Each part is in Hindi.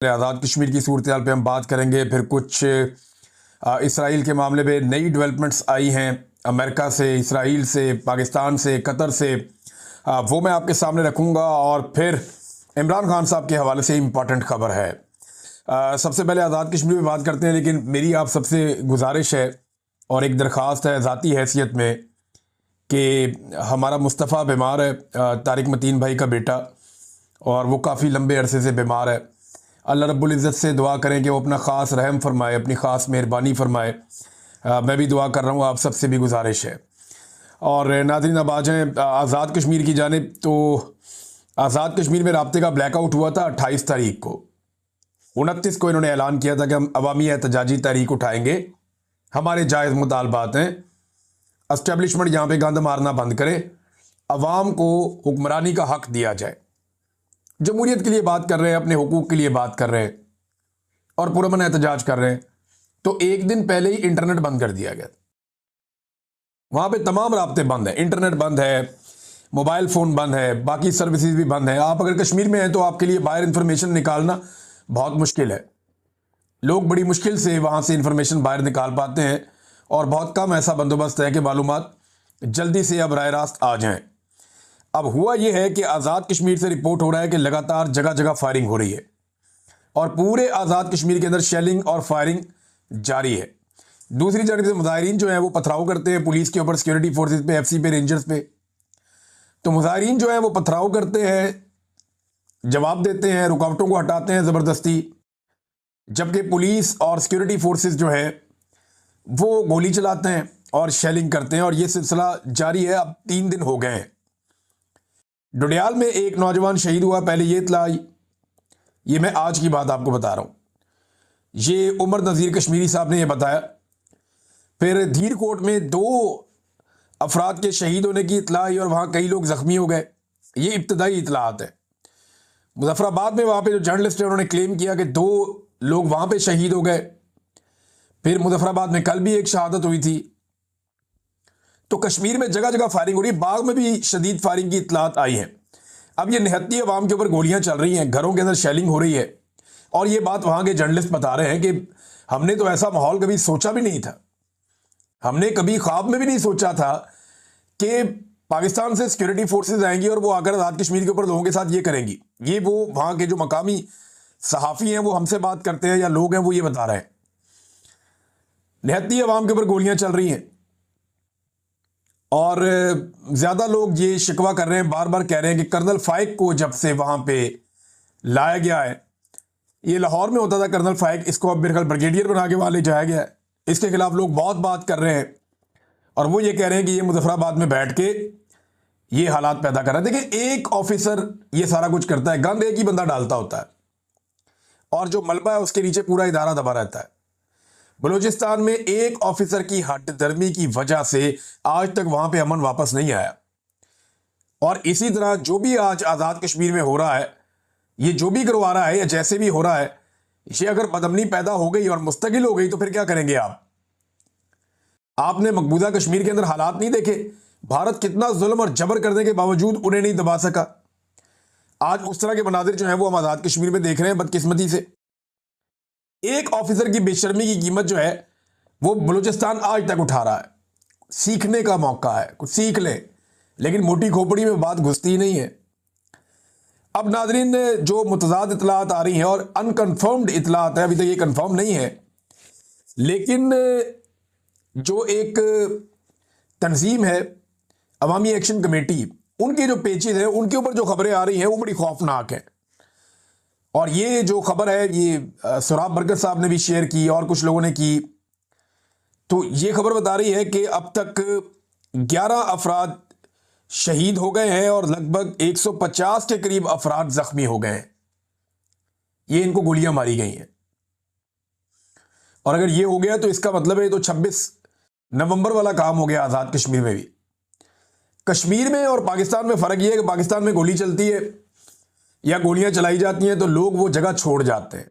आज़ाद कश्मीर की सूरत हाल पर हम बात करेंगे। फिर कुछ इसराइल के मामले में नई डेवलपमेंट्स आई हैं अमेरिका से, इसराइल से, पाकिस्तान से, कतर से, वो मैं आपके सामने रखूँगा। और फिर इमरान खान साहब के हवाले से इम्पॉर्टेंट खबर है। सबसे पहले आज़ाद कश्मीर में बात करते हैं, लेकिन मेरी आप सबसे गुजारिश है और एक दरख्वास्त है ज़ाती हैसियत में कि हमारा मुस्तफ़ा बीमार है, तारिक मतीन भाई का बेटा, और वो काफ़ी लंबे अरसे से बीमार है। अल्लाह रब्बुल इज़्ज़त से दुआ करें कि वो अपना ख़ास रहम फरमाए, अपनी ख़ास मेहरबानी फरमाए। मैं भी दुआ कर रहा हूँ, आप सबसे भी गुजारिश है। और नाज़रीन, अब आ जाएँ आज़ाद कश्मीर की जानिब। तो आज़ाद कश्मीर में राब्ते का ब्लैकआउट हुआ था 28 तारीख को। 29 को इन्होंने ऐलान किया था कि हम अवामी एहतजाजी तारीख उठाएंगे, हमारे जायज़ मुतालबात हैं। एस्टेब्लिशमेंट यहाँ पे गंद मारना बंद करे, अवाम को हुक्मरानी का हक दिया जाए। जमहूरियत के लिए बात कर रहे हैं, अपने हुकूक के लिए बात कर रहे हैं और पुरअमन एहतजाज कर रहे हैं। तो एक दिन पहले ही इंटरनेट बंद कर दिया गया। वहाँ पे तमाम राब्ते बंद हैं, इंटरनेट बंद है, मोबाइल फ़ोन बंद है, बाकी सर्विसेज भी बंद हैं। आप अगर कश्मीर में हैं तो आपके लिए बाहर इंफॉर्मेशन निकालना बहुत मुश्किल है। लोग बड़ी मुश्किल से वहाँ से इंफॉर्मेशन बाहर निकाल पाते हैं और बहुत कम ऐसा बंदोबस्त है कि मालूमात जल्दी से अब राय रास्त आ जाएं। अब हुआ यह है कि आज़ाद कश्मीर से रिपोर्ट हो रहा है कि लगातार जगह जगह फायरिंग हो रही है और पूरे आज़ाद कश्मीर के अंदर शेलिंग और फायरिंग जारी है। दूसरी जानब से मुजाहिरीन जो है वो पथराव करते हैं पुलिस के ऊपर, सिक्योरिटी फोर्सेस पे, एफसी पे, रेंजर्स पे। तो मुजाहिरीन जो है वो पथराव करते हैं, जवाब देते हैं, रुकावटों को हटाते हैं ज़बरदस्ती, जबकि पुलिस और सिक्योरिटी फोर्सेस जो है वो गोली चलाते हैं और शेलिंग करते हैं। और ये सिलसिला जारी है, अब 3 दिन हो गए हैं। डोडियाल में एक नौजवान शहीद हुआ, पहले ये इत्तला आई। ये मैं आज की बात आपको बता रहा हूँ, ये उमर नज़ीर कश्मीरी साहब ने यह बताया। फिर धीरकोट में 2 अफराद के शहीद होने की इत्तला आई और वहाँ कई लोग ज़ख्मी हो गए। ये इब्तदाई इत्तलात है। मुजफ्फराबाद में वहाँ पे जो जर्नलिस्ट है उन्होंने क्लेम किया कि 2 लोग वहाँ पे शहीद हो गए। फिर मुजफ्फराबाद में कल भी एक शहादत हुई थी। तो कश्मीर में जगह जगह फायरिंग हो रही है। बाग में भी शदीद फायरिंग की इत्तलात आई हैं। अब ये निहत्ती अवाम के ऊपर गोलियां चल रही हैं, घरों के अंदर शेलिंग हो रही है। और ये बात वहाँ के जर्नलिस्ट बता रहे हैं कि हमने तो ऐसा माहौल कभी सोचा भी नहीं था। हमने कभी ख्वाब में भी नहीं सोचा था कि पाकिस्तान से सिक्योरिटी फोर्सेस आएंगी और वो आकर आज़ाद कश्मीर के ऊपर लोगों के साथ ये करेंगी। ये वो वहाँ के जो मकामी सहाफ़ी हैं वो हमसे बात करते हैं या लोग हैं वो ये बता रहे हैं। निहत्ती अवाम के ऊपर गोलियां चल रही हैं और ज़्यादा लोग ये शिकवा कर रहे हैं, बार बार कह रहे हैं कि कर्नल फाइक को जब से वहाँ पे लाया गया है, ये लाहौर में होता था कर्नल फाइक, इसको अब मेरे ख्याल ब्रिगेडियर बना के वहाँ ले जाया गया है। इसके खिलाफ लोग बहुत बात कर रहे हैं और वो ये कह रहे हैं कि ये मुजफ्फराबाद में बैठ के ये हालात पैदा कर रहा है। देखिए, एक ऑफिसर ये सारा कुछ करता है, गंद एक ही बंदा डालता होता है और जो मलबा है उसके नीचे पूरा इदारा दबा रहता है। बलूचिस्तान में एक ऑफिसर की हठधर्मी की वजह से आज तक वहां पे अमन वापस नहीं आया। और इसी तरह जो भी आज आज़ाद कश्मीर में हो रहा है, ये जो भी करवा रहा है या जैसे भी हो रहा है, ये अगर बदअमनी पैदा हो गई और मुस्तकिल हो गई तो फिर क्या करेंगे आप? आपने मकबूजा कश्मीर के अंदर हालात नहीं देखे? भारत कितना जुल्म और जबर करने के बावजूद उन्हें नहीं दबा सका। आज उस तरह के मनाजिर जो है वो हम आज़ाद कश्मीर में देख रहे हैं, बदकिस्मती से। एक ऑफिसर की बेशर्मी की कीमत जो है वो बलूचिस्तान आज तक उठा रहा है। सीखने का मौका है, कुछ सीख ले, लेकिन मोटी खोपड़ी में बात घुसती ही नहीं है। अब नाजरीन, जो मुतज़ाद इतलात आ रही हैं और अनकन्फर्म्ड इतलात है, अभी तक ये कन्फर्म नहीं है, लेकिन जो एक तंजीम है अवामी एक्शन कमेटी, उनके जो पेजेस हैं उनके ऊपर जो खबरें आ रही हैं वो बड़ी खौफनाक हैं। और ये जो खबर है ये सुराब बरकत साहब ने भी शेयर की और कुछ लोगों ने की। तो ये खबर बता रही है कि अब तक 11 अफराद शहीद हो गए हैं और लगभग 150 के करीब अफराद जख्मी हो गए हैं। ये इनको गोलियां मारी गई हैं। और अगर ये हो गया तो इसका मतलब है तो 26 नवंबर वाला काम हो गया आज़ाद कश्मीर में भी। कश्मीर में और पाकिस्तान में फ़र्क ये है कि पाकिस्तान में गोली चलती है या गोलियां चलाई जाती हैं तो लोग वो जगह छोड़ जाते हैं,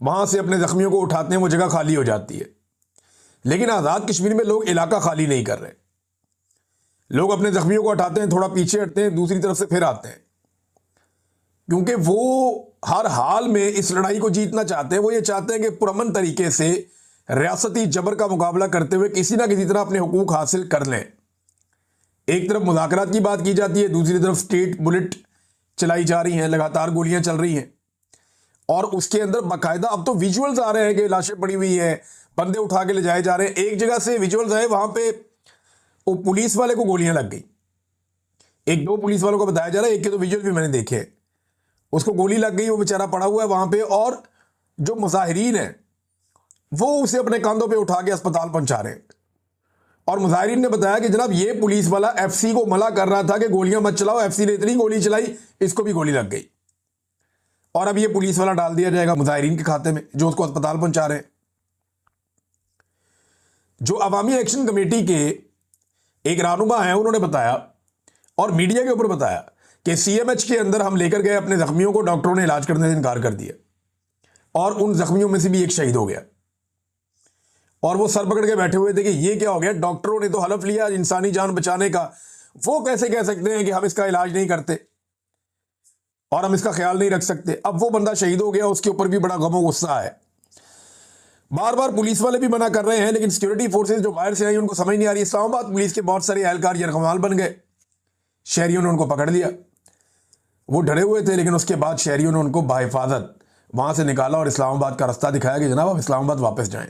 वहां से अपने जख्मियों को उठाते हैं, वो जगह खाली हो जाती है। लेकिन आज़ाद कश्मीर में लोग इलाका खाली नहीं कर रहे। लोग अपने जख्मियों को हटाते हैं, थोड़ा पीछे हटते हैं, दूसरी तरफ से फिर आते हैं। क्योंकि वो हर हाल में इस लड़ाई को जीतना चाहते हैं। वो ये चाहते हैं कि पुरअमन तरीके से रियासती जबर का मुकाबला करते हुए किसी ना किसी तरह अपने हुकूक हासिल कर लें। एक तरफ मुज़ाकरात की बात की जाती है, दूसरी तरफ स्टेट बुलेट चलाई जा रही हैं, लगातार गोलियां चल रही हैं, और उसके अंदर बाकायदा अब तो विजुअल्स आ रहे हैं कि लाशें पड़ी हुई हैं, बंदे उठा के ले जाए जा रहे हैं। एक जगह से विजुअल्स आए, वहां पे वो पुलिस वाले को गोलियां लग गई। एक दो पुलिस वालों को बताया जा रहा है, एक के तो विजुअल भी मैंने देखे, उसको गोली लग गई, वो बेचारा पड़ा हुआ है वहां पे, और जो मुजाहिरीन है वो उसे अपने कंधों पे उठा के अस्पताल पहुंचा रहे हैं। और मुजाहिरीन ने बताया कि जनाब ये पुलिस वाला एफसी को मना कर रहा था कि गोलियां मत चलाओ, एफसी ने इतनी गोली चलाई इसको भी गोली लग गई, और अब ये पुलिस वाला डाल दिया जाएगा मुजाहिरीन के खाते में जो उसको अस्पताल पहुंचा रहे हैं। जो अवामी एक्शन कमेटी के एक रहनुमा है, उन्होंने बताया और मीडिया के ऊपर बताया कि सीएमएच के अंदर हम लेकर गए अपने जख्मियों को, डॉक्टरों ने इलाज करने से इनकार कर दिया, और उन जख्मियों में से भी एक शहीद हो गया। और वो सर पकड़ के बैठे हुए थे कि ये क्या हो गया, डॉक्टरों ने तो हलफ लिया इंसानी जान बचाने का, वो कैसे कह सकते हैं कि हम इसका इलाज नहीं करते और हम इसका ख्याल नहीं रख सकते। अब वो बंदा शहीद हो गया, उसके ऊपर भी बड़ा गमो गुस्सा है। बार बार पुलिस वाले भी मना कर रहे हैं, लेकिन सिक्योरिटी फोर्सेज जो बाहर से आई उनको समझ नहीं आ रही। इस्लामाबाद पुलिस के बहुत सारे एहलकार यरगमाल बन गए, शहरियों ने उनको पकड़ लिया। वो डरे हुए थे, लेकिन उसके बाद शहरियों ने उनको बाहिफाजत वहां से निकाला और इस्लामाबाद का रास्ता दिखाया कि जनाब आप इस्लामाबाद वापस जाएं,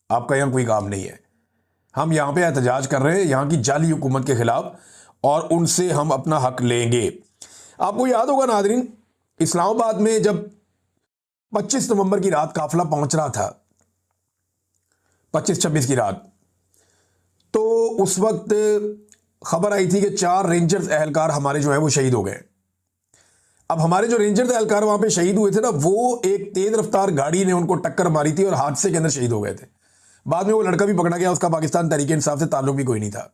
आपका यहाँ कोई काम नहीं है, हम यहाँ पे एहतजाज कर रहे हैं यहाँ की जाली हुकूमत के खिलाफ, और उनसे हम अपना हक लेंगे। आपको याद होगा नादरीन, इस्लामाबाद में जब 25 नवंबर की रात काफिला पहुंच रहा था, 25-26 की रात, तो उस वक्त खबर आई थी कि 4 रेंजर्स एहलकार हमारे जो है वो शहीद हो गए। अब हमारे जो रेंजर्स एहलकार वहां पे शहीद हुए थे ना, वो एक तेज रफ्तार गाड़ी ने उनको टक्कर मारी थी और हादसे के अंदर शहीद हो गए थे। बाद में वो लड़का भी पकड़ा गया, उसका पाकिस्तान तहरीक इंसाफ से ताल्लुक भी कोई नहीं था,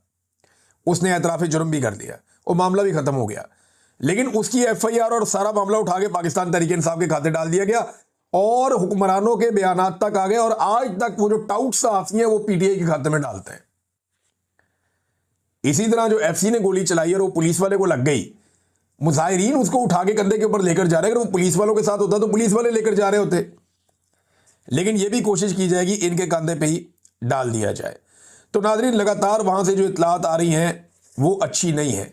उसने एतराफ जुर्म भी कर दिया, वो मामला भी खत्म हो गया। लेकिन उसकी एफआईआर और सारा मामला उठा के पाकिस्तान तहरीक इंसाफ के खाते डाल दिया गया, और हुक्मरानों के बयानात तक आ गए, और आज तक वो जो टाउट सहाफी हैं वो पीटीआई के खाते में डालते हैं। इसी तरह जो एफसी ने गोली चलाई और वो पुलिस वाले को लग गई, मुजाहिरीन उसको उठा के कंधे के ऊपर लेकर जा रहे हैं। अगर वो पुलिस वालों के साथ होता तो पुलिस वाले लेकर जा रहे होते, लेकिन ये भी कोशिश की जाएगी इनके कंधे पे ही डाल दिया जाए। तो नाज़रीन, लगातार वहां से जो इतलात आ रही हैं वो अच्छी नहीं है,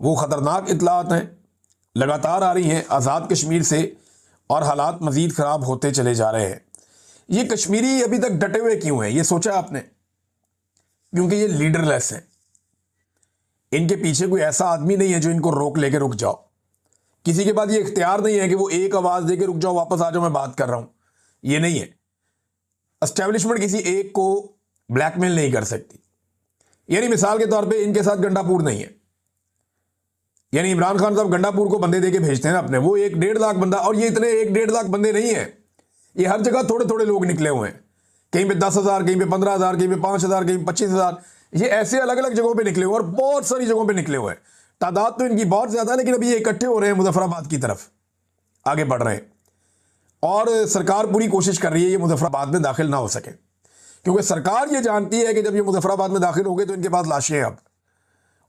वो खतरनाक इतलात हैं, लगातार आ रही हैं आज़ाद कश्मीर से, और हालात मजीद ख़राब होते चले जा रहे हैं। ये कश्मीरी अभी तक डटे हुए क्यों हैं, ये सोचा आपने? क्योंकि ये लीडरलेस हैं, इनके पीछे कोई ऐसा आदमी नहीं है जो इनको रोक लेके रुक जाओ। किसी के पास ये इख्तियार नहीं है कि वो एक आवाज़ दे के रुक जाओ, वापस आ जाओ, मैं बात कर रहा हूं, ये नहीं है। एस्टेब्लिशमेंट किसी एक को ब्लैकमेल नहीं कर सकती। यानी मिसाल के तौर पे इनके साथ गंडापुर नहीं है, यानी इमरान खान साहब गंडापुर को बंदे देके भेजते हैं अपने, वो 1-1.5 लाख बंदा, और ये इतने 1-1.5 लाख बंदे नहीं है, ये हर जगह थोड़े थोड़े लोग निकले हुए हैं, कहीं पे 10,000, कहीं पे 15,000, कहीं पे 5,000, कहीं पे 25,000, ये ऐसे अलग अलग जगहों पे निकले हुए और बहुत सारी जगहों पे निकले हुए हैं। तादाद तो इनकी बहुत ज्यादा है, लेकिन अभी ये इकट्ठे हो रहे हैं, मुजफ्फराबाद की तरफ आगे बढ़ रहे हैं, और सरकार पूरी कोशिश कर रही है ये मुजफ्फराबाद में दाखिल ना हो सके, क्योंकि सरकार ये जानती है कि जब ये मुजफ्फराबाद में दाखिल हो गए तो इनके पास लाशें हैं अब,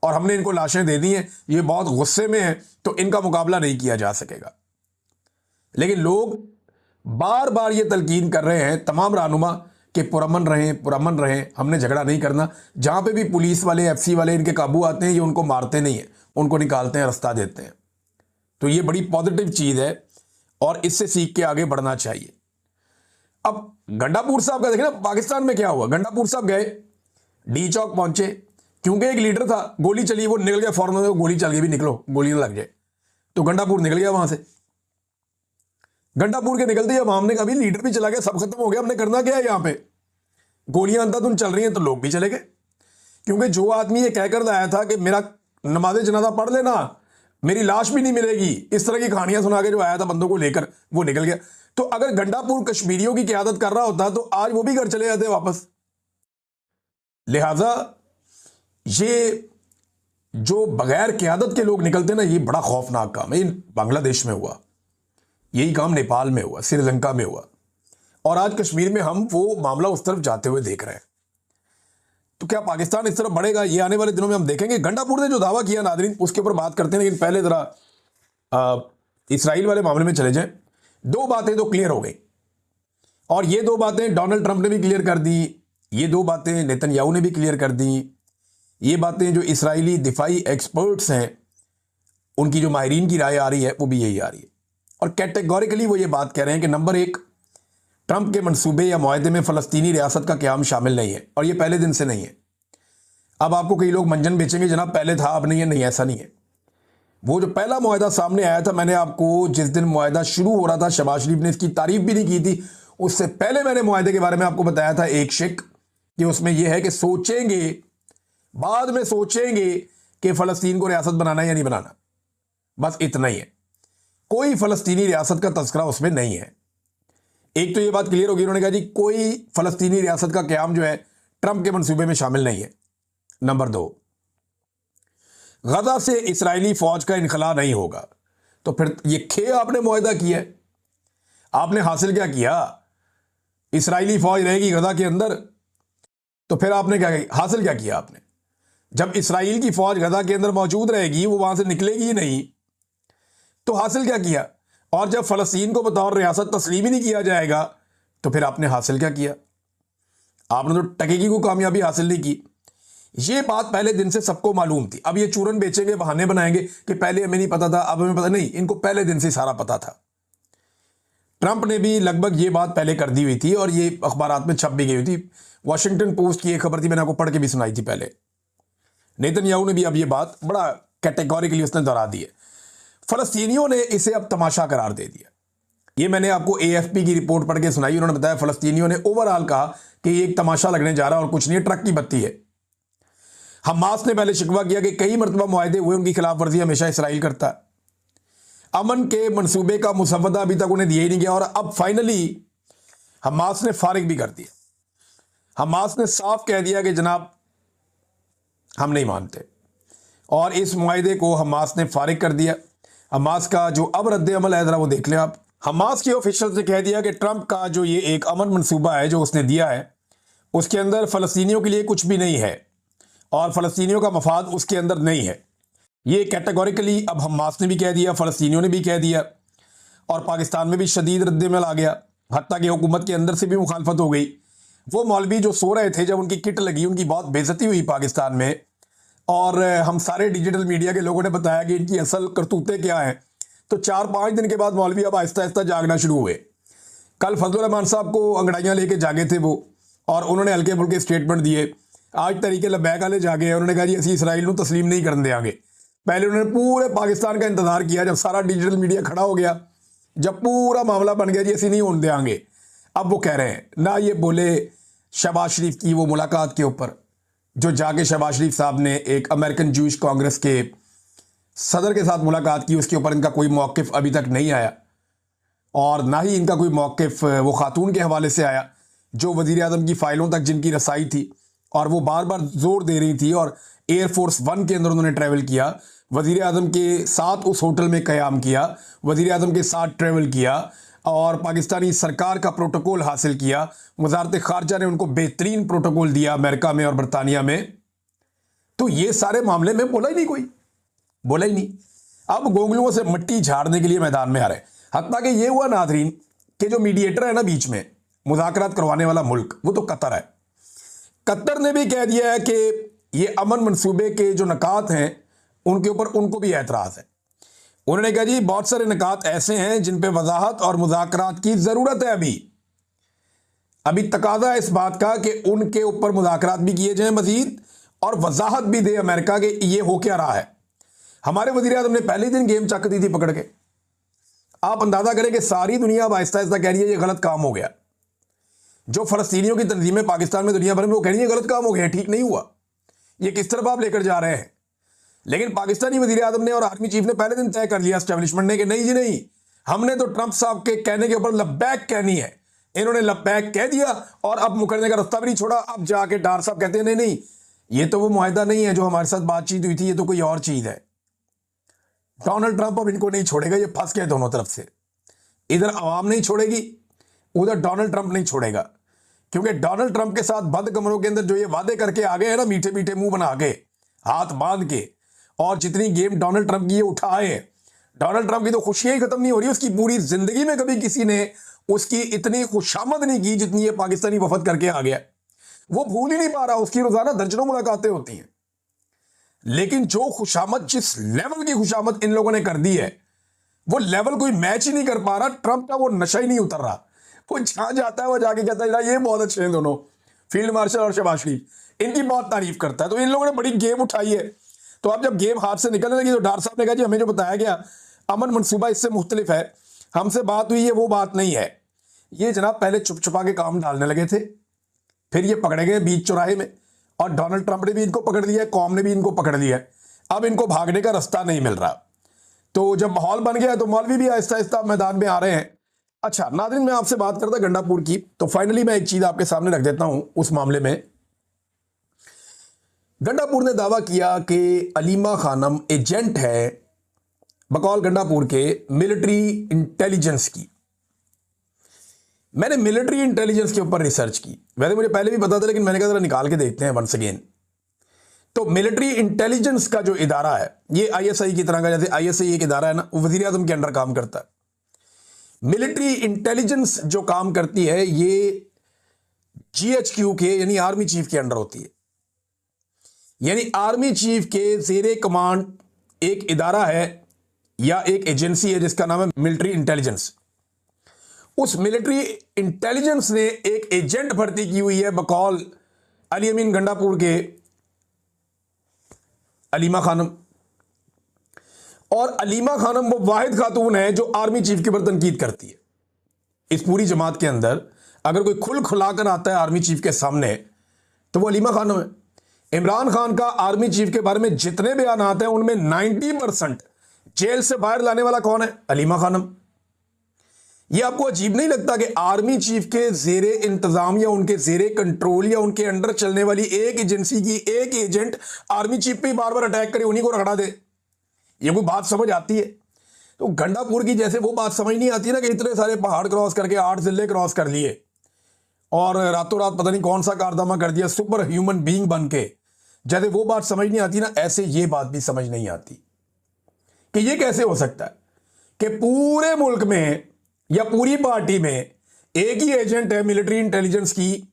और हमने इनको लाशें दे दी हैं, ये बहुत गुस्से में है, तो इनका मुकाबला नहीं किया जा सकेगा। लेकिन लोग बार बार ये तलकीन कर रहे हैं तमाम रहनुमा कि पुरअमन रहें, पुरअमन रहें, हमने झगड़ा नहीं करना। जहां पे भी पुलिस वाले, एफसी वाले इनके काबू आते हैं, ये उनको मारते नहीं है, उनको निकालते हैं, रास्ता देते हैं। तो ये बड़ी पॉजिटिव चीज़ है और इससे सीख के आगे बढ़ना चाहिए। अब गंडापुर साहब का देखें ना, पाकिस्तान में क्या हुआ, गंडापुर साहब गए, डी चौक पहुंचे, क्योंकि एक लीडर था, गोली चली, वो निकल गया फौरन, गोली चल गई, भी निकलो, गोली ना लग जाए, तो गंडापुर निकल गया वहां से। गंडापुर के निकलते ही अवाम ने कहा लीडर भी चला गया, सब खत्म हो गया, हमने करना क्या है यहाँ पे, गोलियां अंधाधुन चल रही हैं, तो लोग भी चले गए। क्योंकि जो आदमी ये कहकर लाया था कि मेरा नमाज जनाजा पढ़ लेना, मेरी लाश भी नहीं मिलेगी, इस तरह की कहानियां सुना के जो आया था बंदों को लेकर, वो निकल गया। तो अगर गंडापुर कश्मीरियों की क़यादत कर रहा होता तो आज वो भी घर चले जाते वापस। लिहाजा ये जो बगैर क़यादत के लोग निकलते ना, ये बड़ा खौफनाक काम है। बांग्लादेश में हुआ, यही काम नेपाल में हुआ, श्रीलंका में हुआ, और आज कश्मीर में हम वो मामला उस तरफ जाते हुए देख रहे हैं। तो क्या पाकिस्तान इस तरफ बढ़ेगा, ये आने वाले दिनों में हम देखेंगे। गंडापुर ने जो दावा किया नादरीन, उसके ऊपर बात करते हैं, लेकिन पहले जरा इसराइल वाले मामले में चले जाएं, दो बातें तो क्लियर हो गई, और ये दो बातें डोनाल्ड ट्रंप ने भी क्लियर कर दी, ये दो बातें नेतन्याहू ने भी क्लियर कर दी, ये बातें जो इसराइली दिफाई एक्सपर्ट्स हैं उनकी जो माहिरीन की राय आ रही है वो भी यही आ रही है, और कैटेगोरिकली वो ये बात कह रहे हैं कि नंबर एक, ट्रंप के मंसूबे या मुआहदे में फ़लस्तीनी रियासत का क़याम शामिल नहीं है, और ये पहले दिन से नहीं है। अब आपको कई लोग मंजन बेचेंगे जनाब पहले था अब नहीं है, नहीं ऐसा नहीं है। वो जो पहला मुआहदा सामने आया था, मैंने आपको जिस दिन मुआहदा शुरू हो रहा था, शहबाज शरीफ ने इसकी तारीफ भी नहीं की थी, उससे पहले मैंने मुआहदे के बारे में आपको बताया था एक शिक कि उसमें यह है कि सोचेंगे, बाद में सोचेंगे कि फ़लस्तीन को रियासत बनाना है या नहीं बनाना, बस इतना ही है। कोई फ़लस्तीनी रियासत का तस्करा उसमें नहीं है। एक तो ये बात क्लियर होगी, उन्होंने कहा जी कोई फ़लस्तीनी रियासत का क़याम जो है ट्रंप के मंसूबे में शामिल नहीं है। नंबर दो, गजा से इसराइली फौज का इनखला नहीं होगा। तो फिर ये खे आपने मुआहदा किया है, आपने हासिल क्या किया? इसराइली फौज रहेगी गजा के अंदर, तो फिर आपने क्या हासिल क्या किया आपने? जब इसराइल की फौज गजा के अंदर मौजूद रहेगी, वो वहां से निकलेगी ही नहीं, तो हासिल क्या किया? और जब फ़लस्तीन को बतौर रियासत तस्लीम ही नहीं किया जाएगा, तो फिर आपने हासिल क्या किया? आपने तो टकेगी को कामयाबी हासिल नहीं की। ये बात पहले दिन से सबको मालूम थी। अब ये चूरन बेचेंगे, बहाने बनाएंगे कि पहले हमें नहीं पता था, अब हमें पता नहीं, इनको पहले दिन से सारा पता था। ट्रंप ने भी लगभग ये बात पहले कर दी हुई थी और ये अखबारात में छप भी गई हुई थी। वॉशिंगटन पोस्ट की एक खबर थी, मैंने आपको पढ़ के भी सुनाई थी पहले। नेतन्याहू ने भी अब ये बात बड़ा कैटेगोरिकली उसने दोहरा दी है। फ़लस्तीनियों ने इसे अब तमाशा करार दे दिया। ये मैंने आपको AFP की रिपोर्ट पढ़ के सुनाई। उन्होंने बताया फ़लस्तीनियों ने ओवरऑल कहा कि ये एक तमाशा लगने जा रहा है और कुछ नहीं है, ट्रक की बत्ती है। हमास ने पहले शिकवा किया कि कई मरतबा मुआहदे हुए, उनकी खिलाफ वर्जी हमेशा इसराइल करता है। अमन के मंसूबे का मुसवदा अभी तक उन्हें दिया ही नहीं गया, और अब फाइनली हमास ने फारिग भी कर दिया। हमास ने साफ कह दिया कि जनाब हम नहीं मानते, और इस मुआहदे को हमास ने फारिग कर दिया। हमास का जो अब रद्द अमल है, जरा वो देख लें आप। हमास के ऑफिशियल से कह दिया कि ट्रंप का जो ये एक अमन मंसूबा है जो उसने दिया है, उसके अंदर फ़लस्तीनियों के लिए कुछ भी नहीं है और फ़लस्तीनियों का मफाद उसके अंदर नहीं है। ये कैटेगोरिकली अब हमास ने भी कह दिया, फ़लस्तीनियों ने भी कह दिया, और पाकिस्तान में भी शदीद रद्द-ए-अमल आ गया। हत्ता कि हुकूमत के अंदर से भी मुखालफत हो गई। वो मौलवी जो सो रहे थे जब उनकी किट लगी, उनकी बहुत बेइज्जती हुई पाकिस्तान में, और हम सारे डिजिटल मीडिया के लोगों ने बताया कि इनकी असल करतूतें क्या हैं। तो 4-5 दिन के बाद मौलवी अब आहिस्ता आहिस्ता जागना शुरू हुए। कल फजलुर रहमान साहब को अंगड़ाइयाँ लेके जागे थे वो, और उन्होंने हल्के फुल्के स्टेटमेंट दिए। आज तरीके लबैक वाले जागे हैं, उन्होंने कहा जी असं इसराइल को तस्लीम नहीं करने देंगे। पहले उन्होंने पूरे पाकिस्तान का इंतजार किया, जब सारा डिजिटल मीडिया खड़ा हो गया, जब पूरा मामला बन गया जी असं नहीं होने देंगे, अब वो कह रहे हैं ना। ये बोले शहबाज शरीफ की वो मुलाकात के ऊपर, जो जाके शहबाज शरीफ साहब ने एक अमेरिकन जूश कांग्रेस के सदर के साथ मुलाकात की, उसके ऊपर इनका कोई मौक़िफ़ अभी तक नहीं आया, और ना ही इनका कोई मौक़िफ़ वो खातून के हवाले से आया जो वज़ीर आज़म की फ़ाइलों तक जिनकी रसाई थी, और वो बार बार जोर दे रही थी, और एयरफोर्स 1 के अंदर उन्होंने ट्रैवल किया, वज़ीर आज़म के साथ उस होटल में क़याम किया, वज़ीर आज़म के साथ ट्रैवल किया, और पाकिस्तानी सरकार का प्रोटोकॉल हासिल किया। वज़ारत ख़ारजा ने उनको बेहतरीन प्रोटोकॉल दिया अमेरिका में और बरतानिया में। तो ये सारे मामले में बोला ही नहीं, कोई बोला ही नहीं। अब गोगलुओं से मिट्टी झाड़ने के लिए मैदान में आ रहे। हत्ता कि ये हुआ नाज़रीन कि जो मीडिएटर है ना बीच में मुज़ाकरात करवाने वाला मुल्क, वो तो कतर है। कतर ने भी कह दिया है कि ये अमन मंसूबे के जो नकात हैं उनके ऊपर उनको भी एतराज़ है। उन्होंने कहा जी बहुत सारे नकात ऐसे हैं जिन पे वजाहत और मुज़ाकरात की ज़रूरत है। अभी तकाजा है इस बात का कि उनके ऊपर मुज़ाकरात भी किए जाएं मज़ीद, और वजाहत भी दे अमेरिका के ये हो क्या रहा है। हमारे वज़ीर आज़म ने पहले दिन गेम चक दी थी पकड़ के। आप अंदाज़ा करें कि सारी दुनिया अब आहिस्ता आहिस्ता कह रही है ये गलत काम हो गया। जो फ़लस्तीनियों की तंजीमें पाकिस्तान में दुनिया भर में वो कह रही है गलत काम हो गया, ठीक नहीं हुआ, ये किस तरफ आप लेकर जा रहे हैं। लेकिन पाकिस्तानी वज़ीर आज़म ने और आर्मी चीफ ने पहले दिन तय कर लिया एस्टेब्लिशमेंट ने कि नहीं जी नहीं, हमने तो ट्रंप साहब के कहने के ऊपर लब्बैक कहनी है। इन्होंने लब्बैक कह दिया और अब मुकरने का रास्ता भी नहीं छोड़ा। अब जाके डार साहब कहते हैं नहीं नहीं, ये तो वो मुआहदा नहीं है जो हमारे साथ बातचीत हुई थी, ये तो कोई और चीज़ है। डोनाल्ड ट्रंप अब इनको नहीं छोड़ेगा, ये फंस गए दोनों तरफ से। इधर आवाम नहीं छोड़ेगी, उधर डोनाल्ड ट्रंप नहीं छोड़ेगा, क्योंकि डोनाल्ड ट्रंप के साथ बंद कमरों के अंदर जो ये वादे करके आ गए हैं ना, मीठे मीठे मुंह बना के, हाथ बांध के, और जितनी गेम डोनाल्ड ट्रंप की ये उठाए, डोनाल्ड ट्रंप की तो खुशियां ही खत्म नहीं हो रही, उसकी पूरी जिंदगी में कभी किसी ने उसकी इतनी खुशामद नहीं की जितनी ये पाकिस्तानी वफद करके आ गया। वो भूल ही नहीं पा रहा, उसकी रोजाना दर्जनों मुलाकातें होती हैं, लेकिन जो खुशामद, जिस लेवल की खुशामद इन लोगों ने कर दी है, वो लेवल कोई मैच ही नहीं कर पा रहा। ट्रंप का वो नशा ही नहीं उतर रहा। वो जहां जाता है वो जाके कहता है ये बहुत अच्छे हैं दोनों, फील्ड मार्शल और शहबाज शरीफ, इनकी बहुत तारीफ करता है। तो इन लोगों ने बड़ी गेम उठाई है। तो अब जब गेम हाथ से निकलने लगी तो डार साहब ने कहा जी हमें जो बताया गया अमन मनसूबा इससे मुख्तलिफ है, हमसे बात हुई है वो बात नहीं है। ये जनाब पहले चुप छुपा के काम डालने लगे थे, फिर ये पकड़े गए बीच चौराहे में, और डोनाल्ड ट्रंप ने भी इनको पकड़ लिया है, कौम ने भी इनको पकड़ लिया है। अब इनको भागने का रास्ता नहीं मिल रहा। तो जब माहौल बन गया तो मौलवी भी आहिस्ता आहिस्ता मैदान में आ रहे हैं। अच्छा नाज़रीन, मैं आपसे बात करता गंडापुर की, तो फाइनली मैं एक चीज आपके सामने रख देता हूं। उस मामले में गंडापुर ने दावा किया कि अलीमा खानम एजेंट है बकौल गंडापुर के मिलिट्री इंटेलिजेंस की। मैंने मिलिट्री इंटेलिजेंस के ऊपर रिसर्च की, वैसे मुझे पहले भी पता था, लेकिन मैंने कहा जरा निकाल के देखते हैं वंस अगेन। तो मिलिट्री इंटेलिजेंस का जो इदारा है, ये आईएसआई की तरह का, जैसे आईएसआई एक इदारा है ना, वो वजीर आजम के अंडर काम करता है। मिलिट्री इंटेलिजेंस जो काम करती है ये जीएचक्यू के यानी आर्मी चीफ के अंडर होती है। यानी आर्मी चीफ के जेरे कमांड एक इदारा है या एक एजेंसी है जिसका नाम है मिलिट्री इंटेलिजेंस। उस मिलिट्री इंटेलिजेंस ने एक एजेंट भर्ती की हुई है बकौल अली अमीन गंडापुर के अलीमा खानम। और अलीमा खानम वो वाहिद खातून है जो आर्मी चीफ के ऊपर तनकीद करती है। इस पूरी जमात के अंदर अगर कोई खुल खुलाकर आता है आर्मी चीफ के सामने तो वो अलीमा खानम है। इमरान खान का आर्मी चीफ के बारे में जितने बयान आते हैं उनमें 90% जेल से बाहर लाने वाला कौन है? अलीमा खानम। यह आपको अजीब नहीं लगता कि आर्मी चीफ के जेरे इंतजाम या उनके जेरे कंट्रोल या उनके अंडर चलने वाली एक एजेंसी की एक एजेंट आर्मी चीफ पे बार बार अटैक करे, उन्हीं को रगड़ा दे? ये कोई बात समझ आती है? तो गंडापुर की जैसे वो बात समझ नहीं आती ना कि इतने सारे पहाड़ क्रॉस करके 8 जिले क्रॉस कर लिए और रातों रात पता नहीं कौन सा कारनामा कर दिया सुपर ह्यूमन बीइंग बन के, जैसे वो बात समझ नहीं आती ना, ऐसे ये बात भी समझ नहीं आती कि ये कैसे हो सकता है कि पूरे मुल्क में या पूरी पार्टी में एक ही एजेंट है मिलिट्री इंटेलिजेंस की,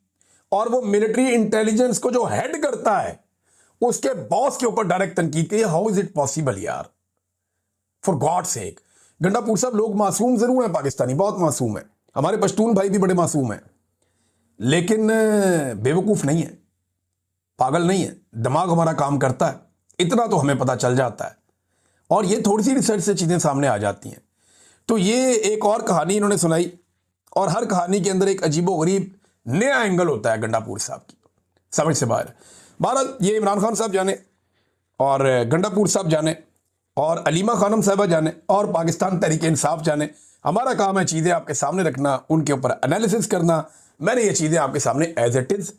और वो मिलिट्री इंटेलिजेंस को जो हेड करता है उसके बॉस के ऊपर डायरेक्ट तनकीद की। हाउ इज इट पॉसिबल यार, फॉर गॉड सेक। गंडापुर साहब लोग मासूम जरूर हैं, पाकिस्तानी बहुत मासूम है, हमारे पश्तून भाई भी बड़े मासूम हैं, लेकिन बेवकूफ नहीं है, पागल नहीं है, दिमाग हमारा काम करता है, इतना तो हमें पता चल जाता है, और ये थोड़ी सी रिसर्च से चीजें सामने आ जाती हैं। तो ये एक और कहानी इन्होंने सुनाई, और हर कहानी के अंदर एक अजीबोगरीब नया एंगल होता है गंडापुर साहब की, समझ से बाहर। बहरहाल ये इमरान खान साहब जाने और गंडापुर साहब जाने और अलीमा खानम साहबा जाने और पाकिस्तान तहरीक इंसाफ जाने, हमारा काम है चीज़ें आपके सामने रखना, उनके ऊपर एनालिसिस करना। मैंने ये चीज़ें आपके सामने एज इट इज़